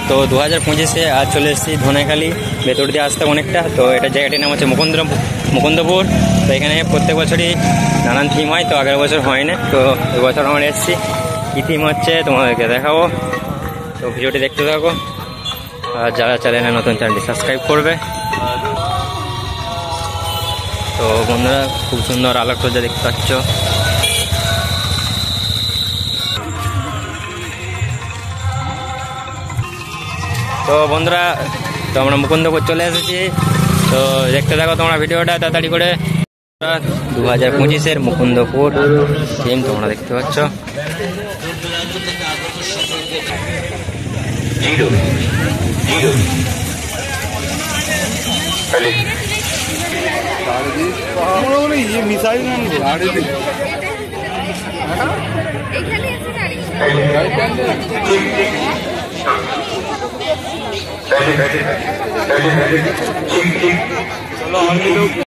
তো 2025-এ আজ চলে এসেছি ধনেখালি, ভেতর দিয়ে আসতে অনেকটা। তো এটা জায়গাটির নাম হচ্ছে মুকুন্দপুর। তো এখানে প্রত্যেক বছরই নানান থিম হয়, তো আগের বছর হয় না, তো এবছর আমরা এসেছি। কী থিম হচ্ছে তোমাদেরকে দেখাবো, তো ভিডিওটি দেখতে থাকো। আর যারা চ্যানেলে নতুন, চ্যানেলটি সাবস্ক্রাইব করবে। তো বন্ধুরা, খুব সুন্দর আলোকসজ্জা দেখতে পাচ্ছ। তো বন্ধুরা, তো আমরা মুকুন্দপুর চলে এসেছি। তো দেখতে থাকো তোমরা ভিডিওটা তাড়াতাড়ি করে। 2025-এর মুকুন্দপুর থিম তোমরা দেখতে পাচ্ছ। चलो